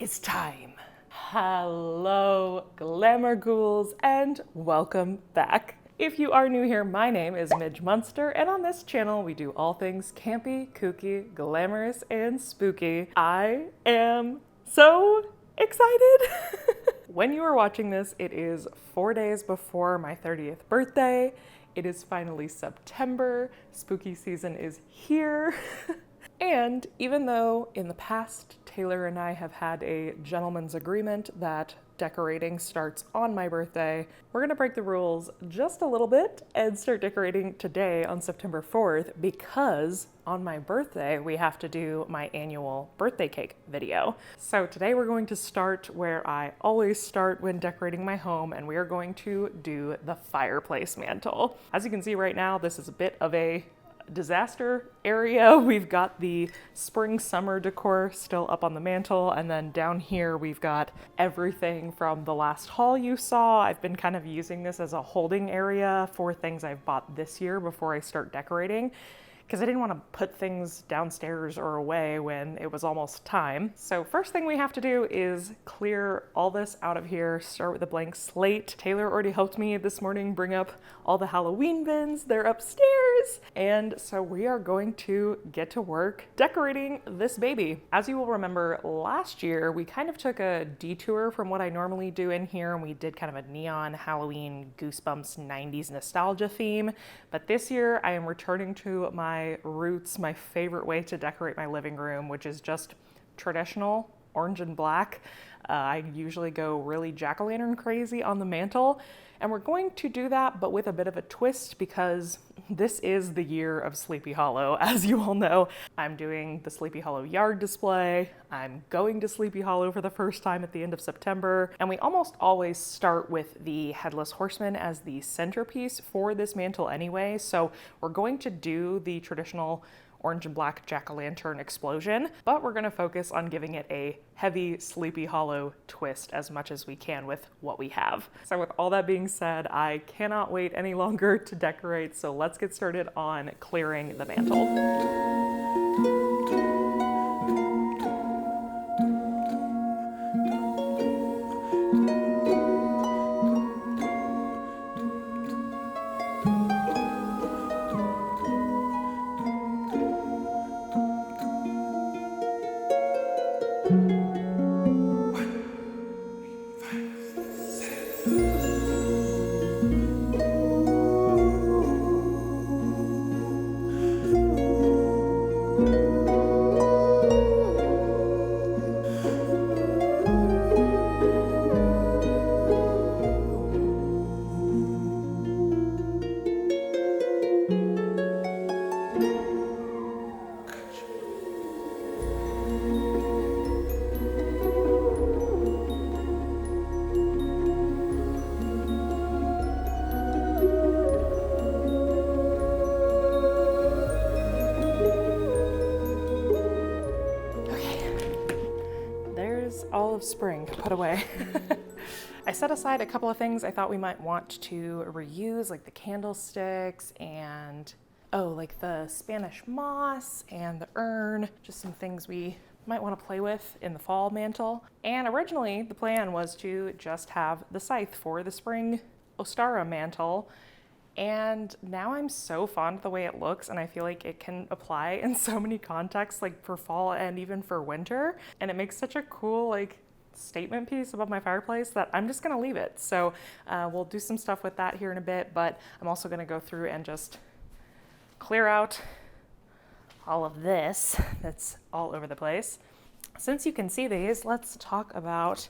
It's time. Hello, glamour ghouls, and welcome back. If you are new here, my name is Midge Munster, and on this channel we do all things campy, kooky, glamorous, and spooky. I am so excited! When you are watching this, it is 4 days before my 30th birthday. It is finally September. Spooky season is here. And even though in the past, Taylor and I have had a gentleman's agreement that decorating starts on my birthday, we're gonna break the rules just a little bit and start decorating today on September 4th because on my birthday, we have to do my annual birthday cake video. So today we're going to start where I always start when decorating my home, and we are going to do the fireplace mantle. As you can see right now, this is a bit of a disaster area. We've got the spring summer decor still up on the mantle, and then down here we've got everything from the last haul you saw. I've been kind of using this as a holding area for things I've bought this year before I start decorating, because I didn't want to put things downstairs or away when it was almost time. So first thing we have to do is clear all this out of here, start with a blank slate. Taylor already helped me this morning bring up all the Halloween bins. They're upstairs. And so we are going to get to work decorating this baby. As you will remember, last year, we kind of took a detour from what I normally do in here, and we did kind of a neon Halloween Goosebumps 90s nostalgia theme. But this year I am returning to my roots, my favorite way to decorate my living room, which is just traditional orange and black. I usually go really jack-o'-lantern crazy on the mantle, and we're going to do that but with a bit of a twist because this is the year of Sleepy Hollow. As you all know, I'm doing the Sleepy Hollow yard display. I'm going to Sleepy Hollow for the first time at the end of September, and we almost always start with the Headless Horseman as the centerpiece for this mantle anyway, so we're going to do the traditional orange and black jack-o'-lantern explosion, but we're gonna focus on giving it a heavy Sleepy Hollow twist as much as we can with what we have. So with all that being said, I cannot wait any longer to decorate, so let's get started on clearing the mantle. All of spring put away. I set aside a couple of things I thought we might want to reuse, like the candlesticks and, like the Spanish moss and the urn, just some things we might want to play with in the fall mantle. And originally the plan was to just have the scythe for the spring Ostara mantle. And now I'm so fond of the way it looks, and I feel like it can apply in so many contexts, like for fall and even for winter. And it makes such a cool, like, statement piece above my fireplace that I'm just gonna leave it. So we'll do some stuff with that here in a bit, but I'm also gonna go through and just clear out all of this that's all over the place. Since you can see these, let's talk about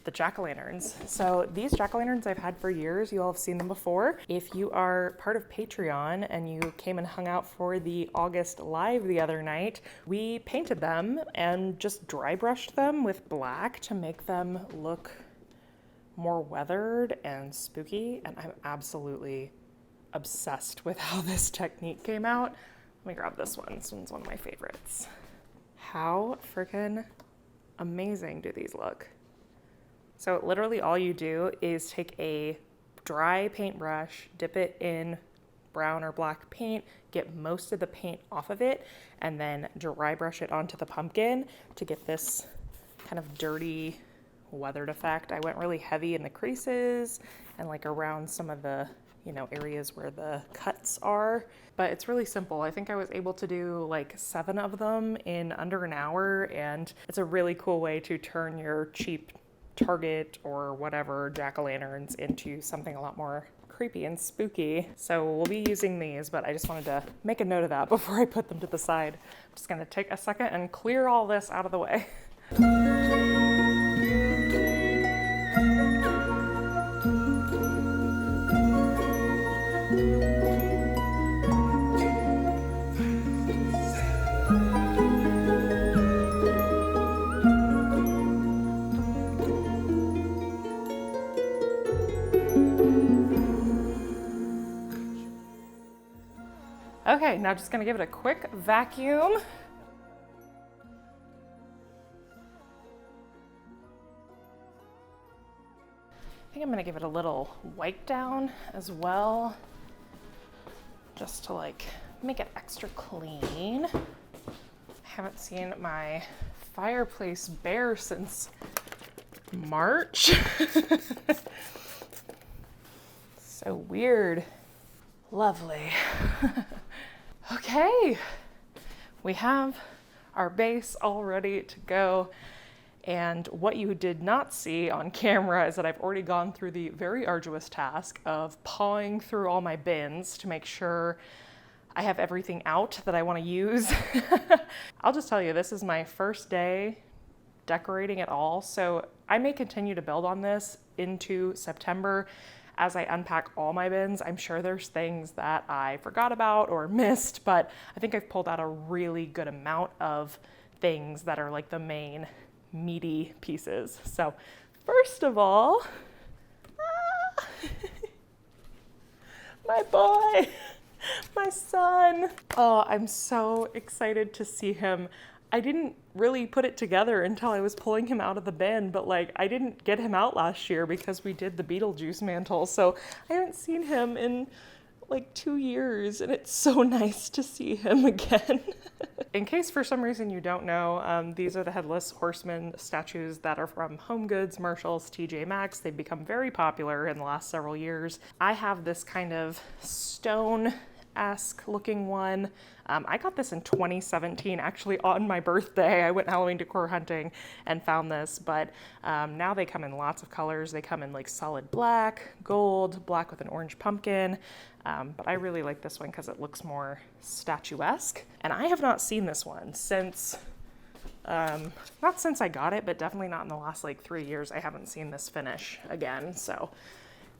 the jack-o'-lanterns. So these jack-o'-lanterns I've had for years. You all have seen them before. If you are part of Patreon and you came and hung out for the August live the other night, we painted them and just dry brushed them with black to make them look more weathered and spooky. And I'm absolutely obsessed with how this technique came out. Let me grab this one. This one's one of my favorites. How freaking amazing do these look? So literally all you do is take a dry paintbrush, dip it in brown or black paint, get most of the paint off of it, and then dry brush it onto the pumpkin to get this kind of dirty, weathered effect. I went really heavy in the creases and like around some of the, you know, areas where the cuts are, but it's really simple. I think I was able to do like 7 of them in under an hour, and it's a really cool way to turn your cheap Target or whatever jack-o'-lanterns into something a lot more creepy and spooky. So we'll be using these, but I just wanted to make a note of that before I put them to the side. I'm just gonna take a second and clear all this out of the way. Okay, now just gonna give it a quick vacuum. I think I'm gonna give it a little wipe down as well, just to like make it extra clean. I haven't seen my fireplace bear since March. So weird. Lovely. Okay, we have our base all ready to go. And what you did not see on camera is that I've already gone through the very arduous task of pawing through all my bins to make sure I have everything out that I want to use. I'll just tell you, this is my first day decorating at all, so I may continue to build on this into September. As I unpack all my bins, I'm sure there's things that I forgot about or missed, but I think I've pulled out a really good amount of things that are like the main meaty pieces. So first of all, my boy, my son. Oh, I'm so excited to see him. I didn't really put it together until I was pulling him out of the bin, but like I didn't get him out last year because we did the Beetlejuice mantle. So I haven't seen him in like 2 years, and it's so nice to see him again. In case for some reason you don't know, these are the Headless Horseman statues that are from Home Goods, Marshalls, TJ Maxx. They've become very popular in the last several years. I have this kind of stone-esque looking one. I got this in 2017, actually on my birthday. I went Halloween decor hunting and found this, but now they come in lots of colors. They come in like solid black, gold, black with an orange pumpkin, but I really like this one because it looks more statuesque. And I have not seen this one since, not since I got it, but definitely not in the last like 3 years. I haven't seen this finish again. So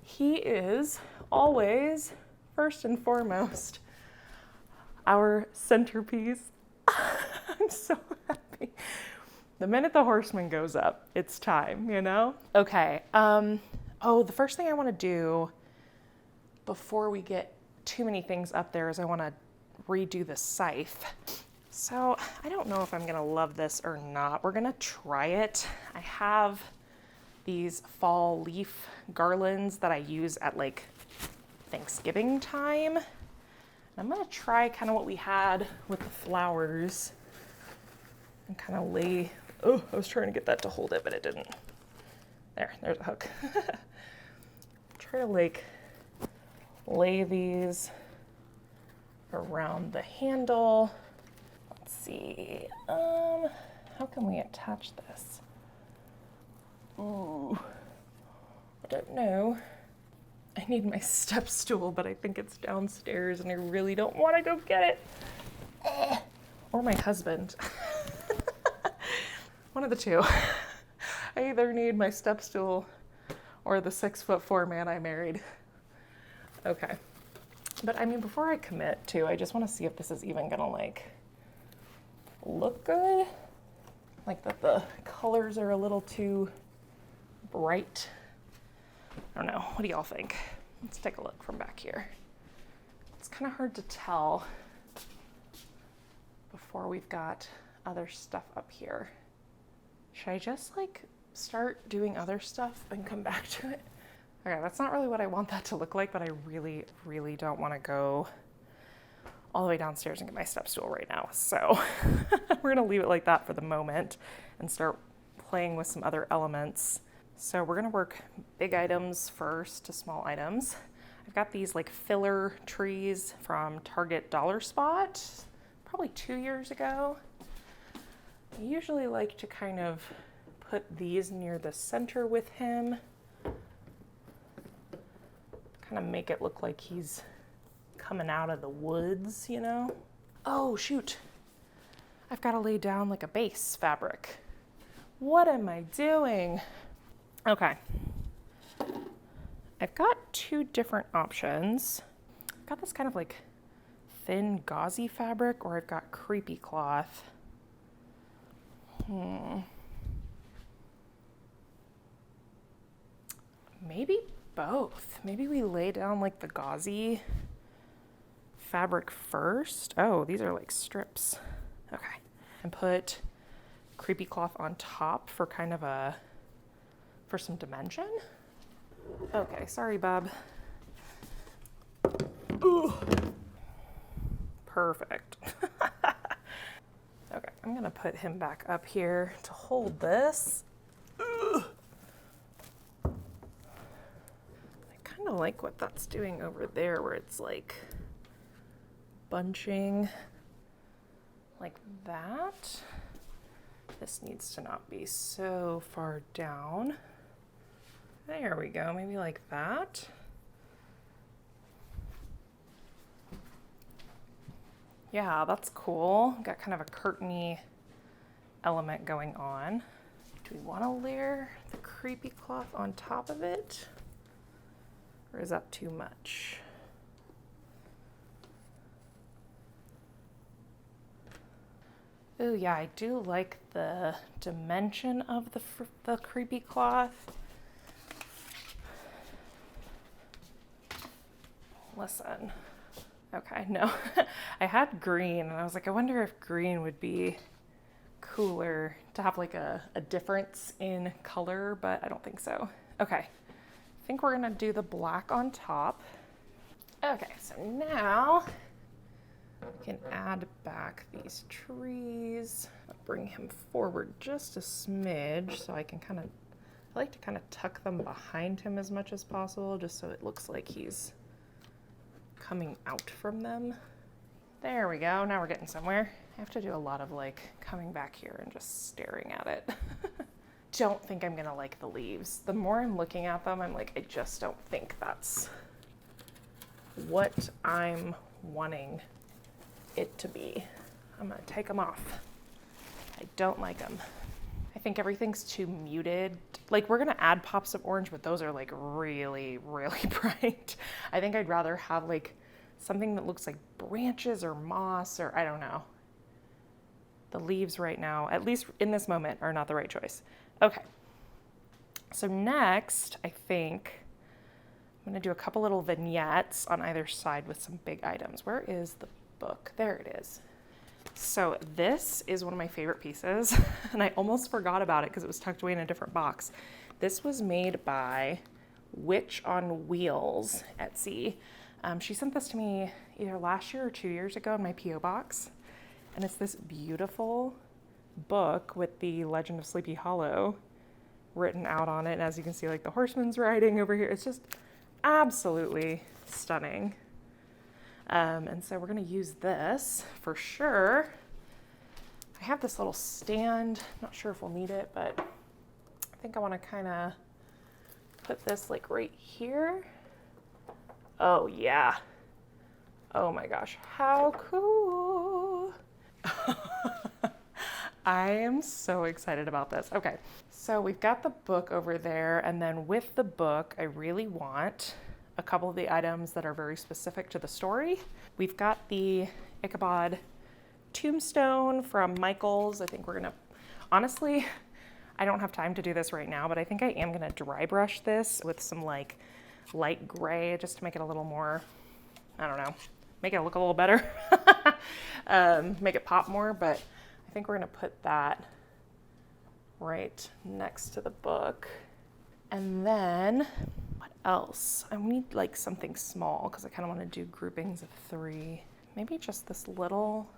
he is always, first and foremost, our centerpiece. I'm so happy. The minute the horseman goes up, it's time, you know? Okay, oh, the first thing I wanna do before we get too many things up there is I wanna redo the scythe. So I don't know if I'm gonna love this or not. We're gonna try it. I have these fall leaf garlands that I use at like Thanksgiving time. I'm gonna try kind of what we had with the flowers and kind of lay, oh, I was trying to get that to hold it, but it didn't. There's a hook. Try to like lay these around the handle. Let's see, how can we attach this? Ooh, I don't know. I need my step stool, but I think it's downstairs and I really don't want to go get it. Or my husband. One of the two. I either need my step stool or the 6'4" man I married. Okay. But I mean, before I commit to, I just want to see if this is even gonna like look good. Like that the colors are a little too bright. I don't know, what do y'all think? Let's take a look from back here. It's kind of hard to tell before we've got other stuff up here. Should I just like start doing other stuff and come back to it? Okay, that's not really what I want that to look like, but I really, really don't want to go all the way downstairs and get my step stool right now. So we're gonna leave it like that for the moment and start playing with some other elements. So we're gonna work big items first to small items. I've got these like filler trees from Target Dollar Spot, probably 2 years ago. I usually like to kind of put these near the center with him. Kind of make it look like he's coming out of the woods, you know? Oh, shoot. I've got to lay down like a base fabric. What am I doing? Okay. I've got 2 different options. I've got this kind of like thin gauzy fabric, or I've got creepy cloth. Maybe both. Maybe we lay down like the gauzy fabric first. Oh, these are like strips. Okay. And put creepy cloth on top for kind of for some dimension. Okay, sorry, Bob. Ooh. Perfect. Okay, I'm gonna put him back up here to hold this. Ugh. I kind of like what that's doing over there, where it's like bunching like that. This needs to not be so far down. There we go, maybe like that. Yeah, that's cool. Got kind of a curtainy element going on. Do we want to layer the creepy cloth on top of it? Or is that too much? Oh yeah, I do like the dimension of the creepy cloth. Listen. Okay, no. I had green and I was like, I wonder if green would be cooler to have like a difference in color, but I don't think so. Okay, I think we're gonna do the black on top. Okay, so now we can add back these trees. I'll bring him forward just a smidge so I like to kind of tuck them behind him as much as possible, just so it looks like he's coming out from them. There we go, now we're getting somewhere. I have to do a lot of like coming back here and just staring at it. Don't think I'm gonna like the leaves. The more I'm looking at them, I'm like, I just don't think that's what I'm wanting it to be. I'm gonna take them off. I don't like them. I think everything's too muted. Like, we're gonna add pops of orange, but those are like really, really bright. I think I'd rather have like something that looks like branches or moss, or I don't know. The leaves right now, at least in this moment, are not the right choice. Okay, so next, I think I'm gonna do a couple little vignettes on either side with some big items. Where is the book? There it is. So this is one of my favorite pieces, and I almost forgot about it because it was tucked away in a different box. This was made by Witch on Wheels, Etsy. She sent this to me either last year or 2 years ago in my P.O. box. And it's this beautiful book with the Legend of Sleepy Hollow written out on it. And as you can see, like the horseman's riding over here. It's just absolutely stunning. And so we're gonna use this for sure. I have this little stand. Not sure if we'll need it, but I think I wanna kinda put this like right here. Oh yeah. Oh my gosh, how cool. I am so excited about this. Okay, so we've got the book over there, and then with the book, I really want a couple of the items that are very specific to the story. We've got the Ichabod tombstone from Michael's. I think we're gonna, honestly, I don't have time to do this right now, but I think I am gonna dry brush this with some like light gray just to make it a little more, I don't know, make it look a little better, make it pop more, but I think we're gonna put that right next to the book. And then what else? I need like something small because I kind of want to do groupings of 3. Maybe just this little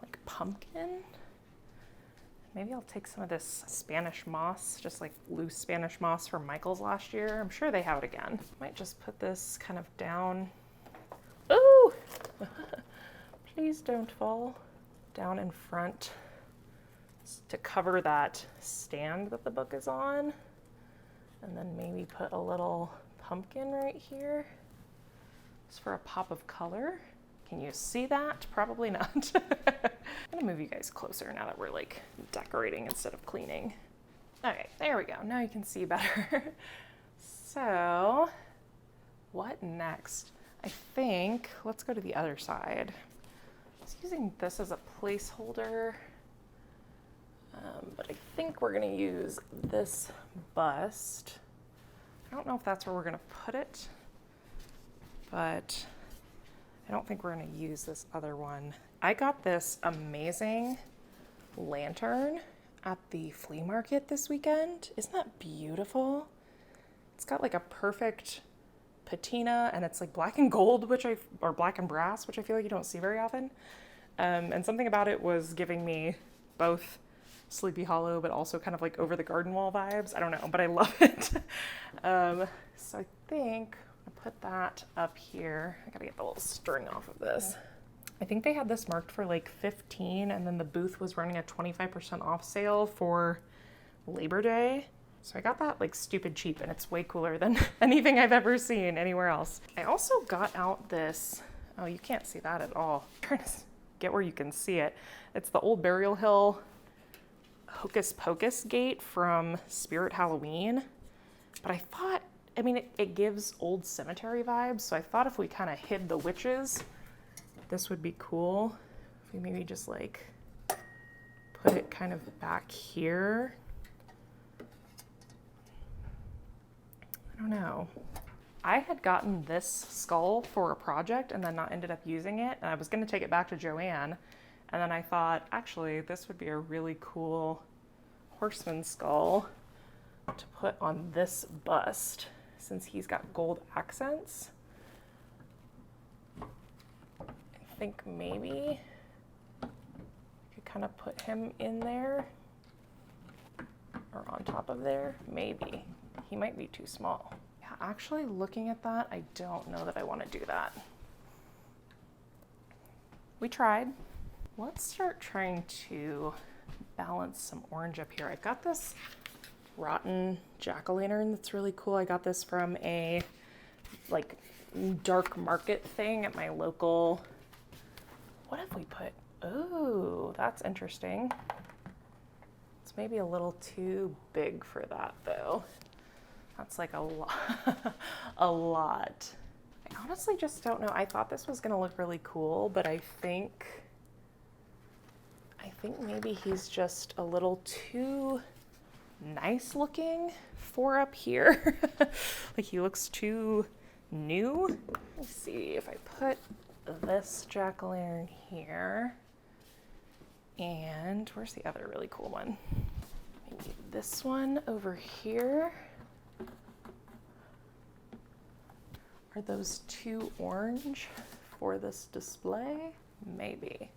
like pumpkin. Maybe I'll take some of this Spanish moss, just like loose Spanish moss from Michael's last year. I'm sure they have it again. Might just put this kind of down. Ooh! Please don't fall. Down in front to cover that stand that the book is on. And then maybe put a little pumpkin right here, just for a pop of color. Can you see that? Probably not. I'm gonna move you guys closer now that we're like decorating instead of cleaning. Okay, there we go. Now you can see better. So, what next? I think, let's go to the other side. I was using this as a placeholder, but I think we're gonna use this bust. I don't know if that's where we're gonna put it, but I don't think we're gonna use this other one. I got this amazing lantern at the flea market this weekend. Isn't that beautiful? It's got like a perfect patina and it's like black and gold, or black and brass, which I feel like you don't see very often. And something about it was giving me both Sleepy Hollow, but also kind of like Over the Garden Wall vibes. I don't know, but I love it. So I think I'll put that up here. I gotta get the little string off of this. I think they had this marked for like 15, and then the booth was running a 25% off sale for Labor Day. So I got that like stupid cheap, and it's way cooler than anything I've ever seen anywhere else. I also got out this, oh, you can't see that at all. I'm trying to get where you can see it. It's the old Burial Hill Hocus Pocus gate from Spirit Halloween. But I thought, I mean, it gives old cemetery vibes, so I thought if we kind of hid the witches, this would be cool. If we maybe just like put it kind of back here. I don't know. I had gotten this skull for a project and then not ended up using it, and I was gonna take it back to Joanne, and then I thought, actually, this would be a really cool horseman skull to put on this bust, since he's got gold accents. I think maybe I could kind of put him in there or on top of there. Maybe. He might be too small. Yeah, actually looking at that, I don't know that I want to do that. We tried. Let's start trying to balance some orange up here. I've got this rotten jack-o'-lantern that's really cool. I got this from a like dark market thing at my local. What have we put? Oh, that's interesting. It's maybe a little too big for that though. That's like a lot. A lot. I honestly just don't know. I thought this was gonna look really cool, but I think maybe he's just a little too nice looking for up here. Like he looks too new. Let me see if I put this jack-o'-lantern here. And where's the other really cool one? Maybe this one over here. Are those too orange for this display? Maybe.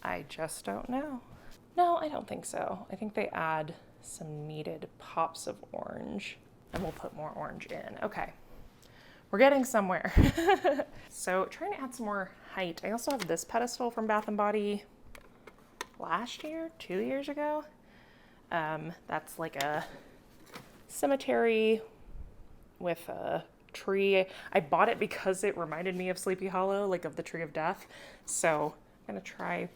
I just don't know. No, I don't think so. I think they add some needed pops of orange, and we'll put more orange in. Okay, we're getting somewhere. So trying to add some more height. I also have this pedestal from Bath & Body last year, 2 years ago. That's like a cemetery with a tree. I bought it because it reminded me of Sleepy Hollow, like of the Tree of Death. So I'm gonna try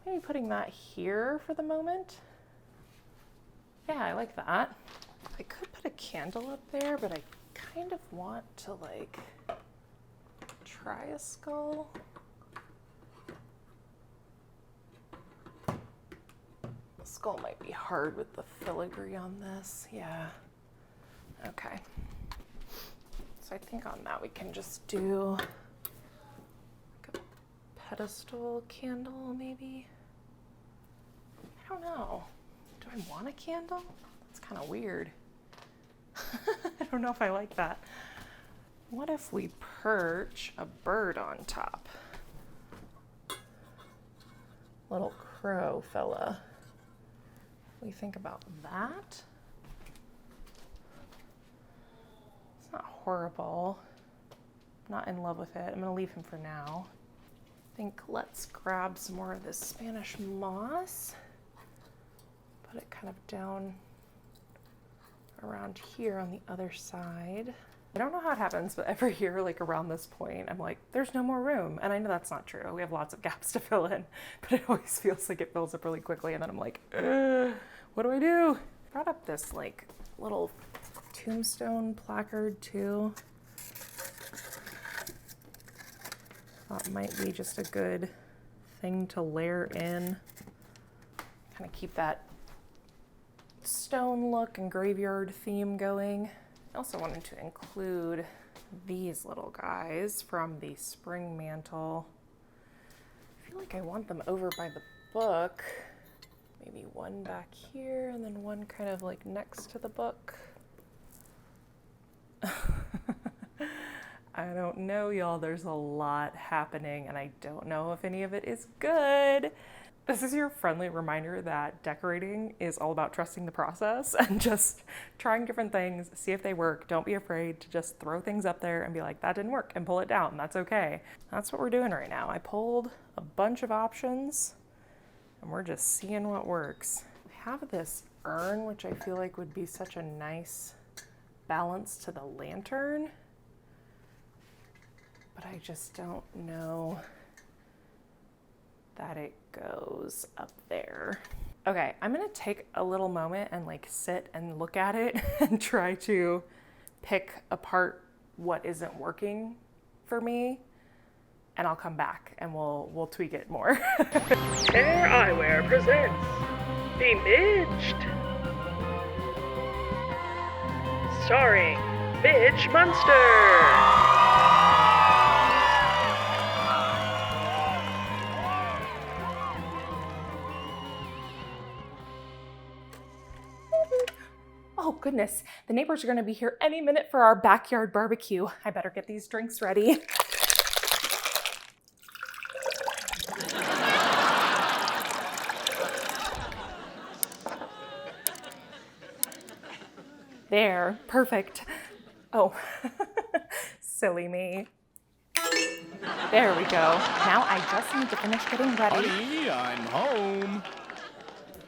maybe putting that here for the moment. Yeah, I like that. I could put a candle up there, but I kind of want to like try a skull. The skull might be hard with the filigree on this. Yeah. Okay. So I think on that we can just do like a pedestal candle maybe. I don't know. Do I want a candle? It's kind of weird. I don't know if I like that. What if we perch a bird on top? Little crow fella. we think about that? It's not horrible. I'm not in love with it. I'm gonna leave him for now. I think let's grab some more of this Spanish moss. Put it kind of down around here on the other side. I don't know how it happens, but every year, like around this point, I'm like, there's no more room. And I know that's not true. We have lots of gaps to fill in, but it always feels like it fills up really quickly. And then I'm like, what do I do? I brought up this like little tombstone placard too. Thought might be just a good thing to layer in. Kind of keep that stone look and graveyard theme going. I also wanted to include these little guys from the spring mantle. I feel like I want them over by the book. Maybe one back here and then one kind of like next to the book. I don't know, y'all. There's a lot happening and I don't know if any of it is good. This is your friendly reminder that decorating is all about trusting the process and just trying different things, see if they work. Don't be afraid to just throw things up there and be like, that didn't work, and pull it down. That's okay. That's what we're doing right now. I pulled a bunch of options and we're just seeing what works. I have this urn, which I feel like would be such a nice balance to the lantern, but I just don't know that it goes up there. Okay, I'm gonna take a little moment and like sit and look at it and try to pick apart what isn't working for me, and I'll come back and we'll tweak it more. Hair Eyewear presents Midged, starring Midge Munster. Oh goodness, the neighbors are gonna be here any minute for our backyard barbecue. I better get these drinks ready. There, perfect. Oh, silly me. There we go. Now I just need to finish getting ready. Honey, I'm home.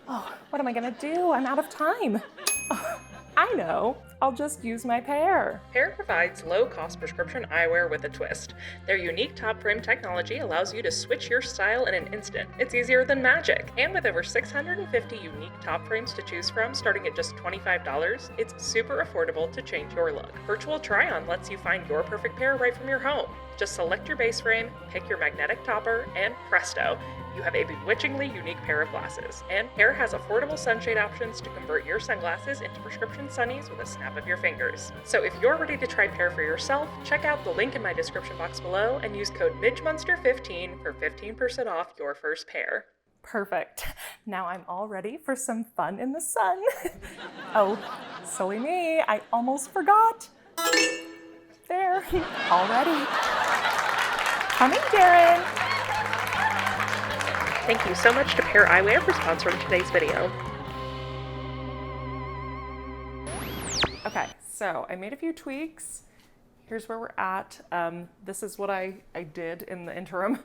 Oh, what am I gonna do? I'm out of time. Oh, I know. I'll just use my Pair. Pair provides low-cost prescription eyewear with a twist. Their unique top-frame technology allows you to switch your style in an instant. It's easier than magic. And with over 650 unique top frames to choose from, starting at just $25, it's super affordable to change your look. Virtual try-on lets you find your perfect pair right from your home. Just select your base frame, pick your magnetic topper, and presto, you have a bewitchingly unique pair of glasses. And Pair has affordable sunshade options to convert your sunglasses into prescription sunnies with a snap of your fingers. So if you're ready to try Pair for yourself, check out the link in my description box below and use code MidgeMunster15 for 15% off your first pair. Perfect. Now I'm all ready for some fun in the sun. Oh, silly me, I almost forgot. There, all ready. Coming, Darren. Thank you so much to Pair Eyewear for sponsoring today's video. Okay, so I made a few tweaks. Here's where we're at. This is what I did in the interim.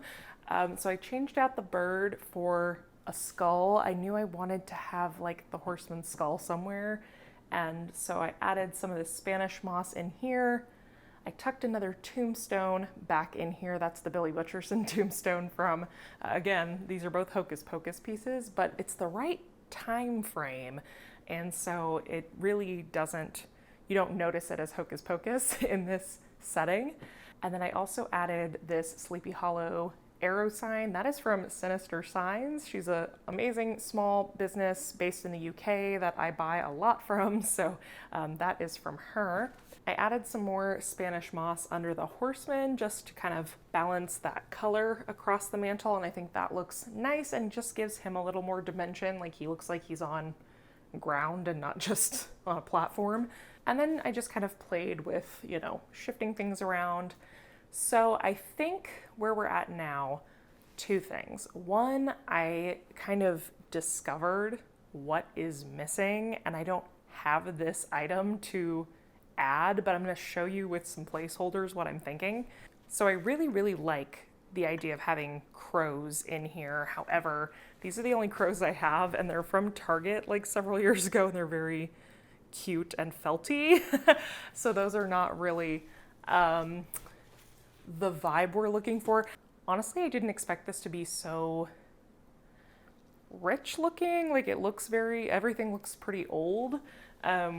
So I changed out the bird for a skull. I knew I wanted to have like the horseman's skull somewhere. And so I added some of this Spanish moss in here. I tucked another tombstone back in here. That's the Billy Butcherson tombstone from, again, these are both Hocus Pocus pieces, but it's the right time frame. And so it really doesn't, you don't notice it as Hocus Pocus in this setting. And then I also added this Sleepy Hollow arrow sign. That is from Sinister Signs. She's an amazing small business based in the UK that I buy a lot from. So that is from her. I added some more Spanish moss under the horseman just to kind of balance that color across the mantle, and I think that looks nice and just gives him a little more dimension, like he looks like he's on ground and not just on a platform. And then I just kind of played with, you know, shifting things around. So I think where we're at now, two things. One, I kind of discovered what is missing, and I don't have this item to add, but I'm going to show you with some placeholders what I'm thinking. So I really, really like the idea of having crows in here. However, these are the only crows I have, and they're from Target like several years ago, and they're very cute and felty. So those are not really the vibe we're looking for. Honestly, I didn't expect this to be so rich looking. Like, it looks everything looks pretty old,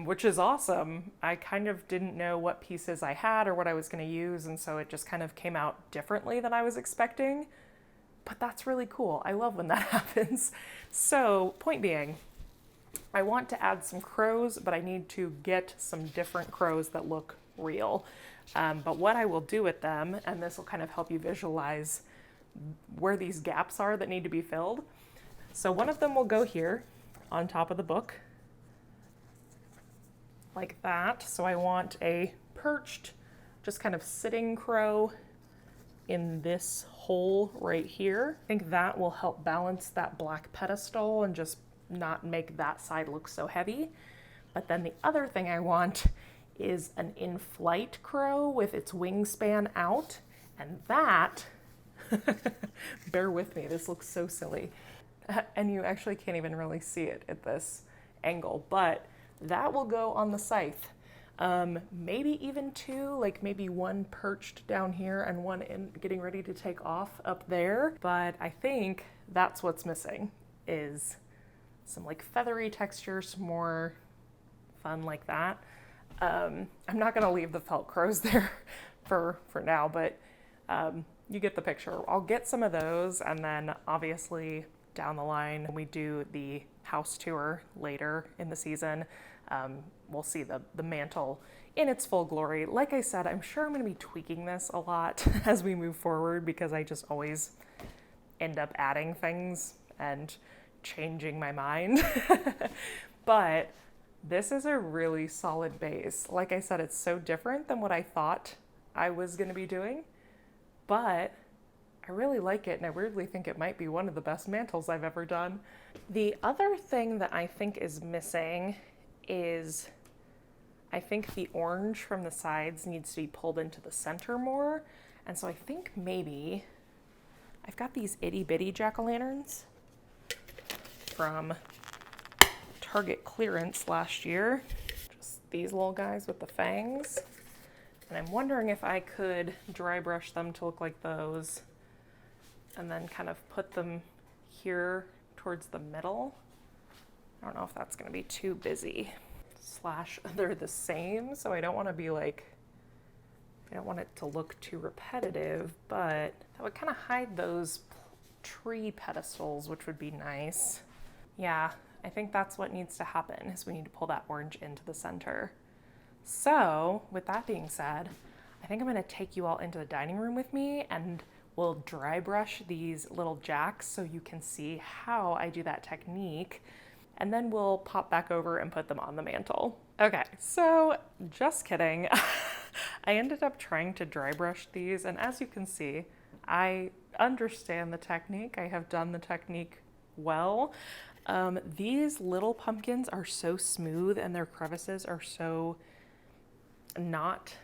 which is awesome. I kind of didn't know what pieces I had or what I was going to use, and so it just kind of came out differently than I was expecting. But that's really cool. I love when that happens. So, point being, I want to add some crows, but I need to get some different crows that look real. But what I will do with them, and this will kind of help you visualize where these gaps are that need to be filled. So one of them will go here on top of the book, like that. So I want a perched, just kind of sitting crow in this hole right here. I think that will help balance that black pedestal and just not make that side look so heavy. But then the other thing I want is an in-flight crow with its wingspan out, and that, bear with me, this looks so silly. And you actually can't even really see it at this angle, but that will go on the scythe. Maybe even two, like maybe one perched down here and one getting ready to take off up there. But I think that's what's missing, is some like feathery texture, some more fun like that. I'm not gonna leave the felt crows there for now, but you get the picture. I'll get some of those, and then obviously down the line when we do the house tour later in the season, we'll see the mantle in its full glory. Like I said, I'm sure I'm going to be tweaking this a lot as we move forward, because I just always end up adding things and changing my mind. But this is a really solid base. Like I said, it's so different than what I thought I was going to be doing, but I really like it, and I weirdly think it might be one of the best mantles I've ever done. The other thing that I think is missing is, I think the orange from the sides needs to be pulled into the center more. And so I think maybe I've got these itty bitty jack-o'-lanterns from Target clearance last year. Just these little guys with the fangs. And I'm wondering if I could dry brush them to look like those, and then kind of put them here towards the middle. I don't know if that's gonna be too busy. Slash, they're the same, so I don't wanna be like, I don't want it to look too repetitive, but that would kind of hide those tree pedestals, which would be nice. Yeah, I think that's what needs to happen, is we need to pull that orange into the center. So, with that being said, I think I'm gonna take you all into the dining room with me, and we'll dry brush these little jacks so you can see how I do that technique, and then we'll pop back over and put them on the mantle. Okay, so just kidding. I ended up trying to dry brush these, and as you can see, I understand the technique. I have done the technique well. These little pumpkins are so smooth, and their crevices are so not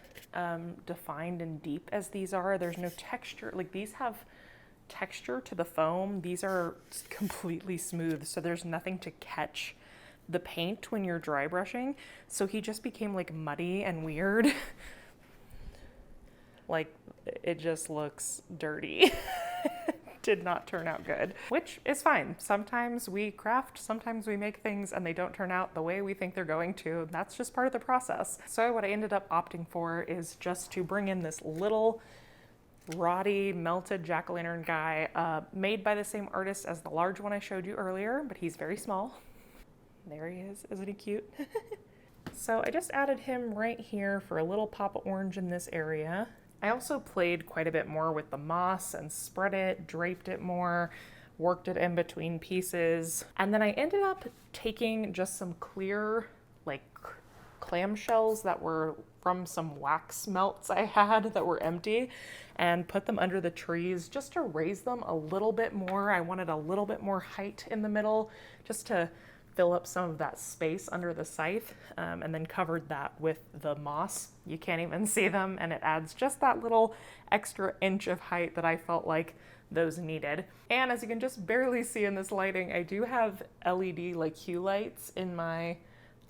defined and deep as these are. There's no texture. Like, these have texture to the foam. These are completely smooth, so there's nothing to catch the paint when you're dry brushing. So he just became like muddy and weird. Like, it just looks dirty. Did not turn out good, which is fine. Sometimes we craft, sometimes we make things and they don't turn out the way we think they're going to. That's just part of the process. So what I ended up opting for is just to bring in this little Roddy melted jack-o'-lantern guy, made by the same artist as the large one I showed you earlier, but he's very small. There he is. Isn't he cute? So I just added him right here for a little pop of orange in this area. I also played quite a bit more with the moss and spread it, draped it more, worked it in between pieces. And then I ended up taking just some clear, like, clamshells that were from some wax melts I had that were empty, and put them under the trees just to raise them a little bit more. I wanted a little bit more height in the middle, just to fill up some of that space under the scythe, and then covered that with the moss. You can't even see them, and it adds just that little extra inch of height that I felt like those needed. And as you can just barely see in this lighting, I do have LED like hue lights in my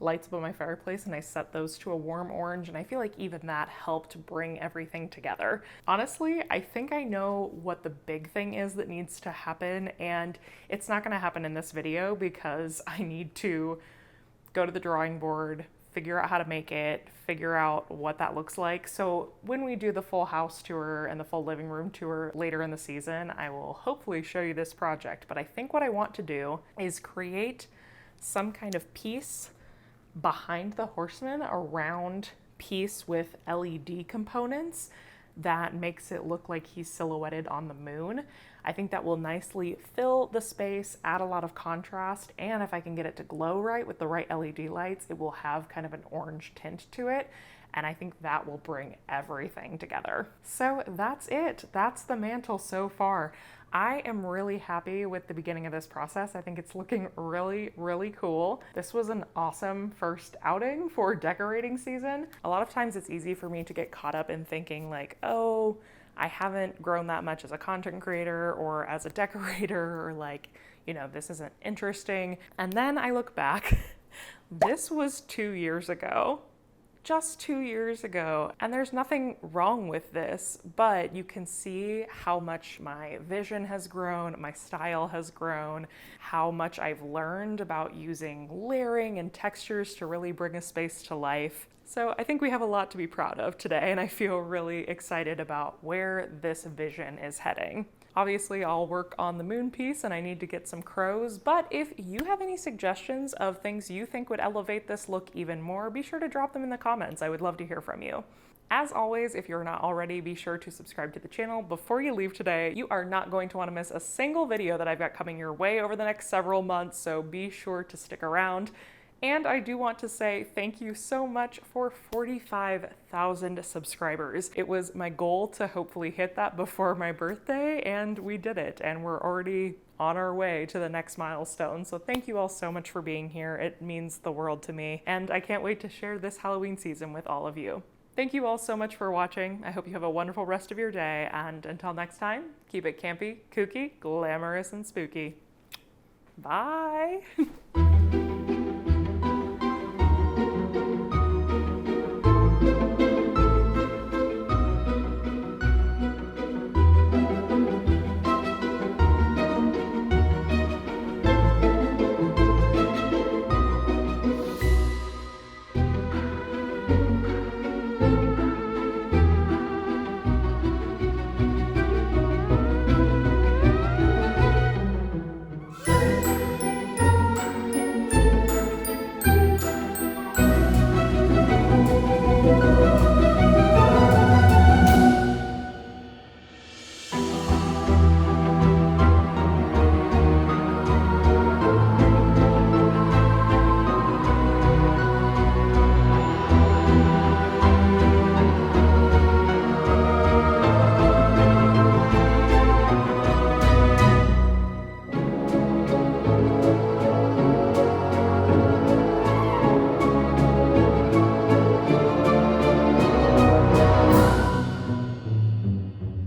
lights above my fireplace, and I set those to a warm orange, and I feel like even that helped bring everything together. Honestly, I think I know what the big thing is that needs to happen, and it's not gonna happen in this video because I need to go to the drawing board, figure out how to make it, figure out what that looks like. So when we do the full house tour and the full living room tour later in the season, I will hopefully show you this project. But I think what I want to do is create some kind of piece behind the horseman, a round piece with LED components that makes it look like he's silhouetted on the moon. I think that will nicely fill the space, add a lot of contrast, and if I can get it to glow right with the right LED lights, it will have kind of an orange tint to it. And I think that will bring everything together. So that's it. That's the mantle so far. I am really happy with the beginning of this process. I think it's looking really, really cool. This was an awesome first outing for decorating season. A lot of times it's easy for me to get caught up in thinking like, oh, I haven't grown that much as a content creator or as a decorator, or like, you know, this isn't interesting. And then I look back, this was 2 years ago. Just 2 years ago, and there's nothing wrong with this, but you can see how much my vision has grown, my style has grown, how much I've learned about using layering and textures to really bring a space to life. So I think we have a lot to be proud of today, and I feel really excited about where this vision is heading. Obviously, I'll work on the moon piece and I need to get some crows, but if you have any suggestions of things you think would elevate this look even more, be sure to drop them in the comments. I would love to hear from you. As always, if you're not already, be sure to subscribe to the channel before you leave today. You are not going to want to miss a single video that I've got coming your way over the next several months, so be sure to stick around. And I do want to say thank you so much for 45,000 subscribers. It was my goal to hopefully hit that before my birthday, and we did it. And we're already on our way to the next milestone. So thank you all so much for being here. It means the world to me. And I can't wait to share this Halloween season with all of you. Thank you all so much for watching. I hope you have a wonderful rest of your day. And until next time, keep it campy, kooky, glamorous, and spooky. Bye.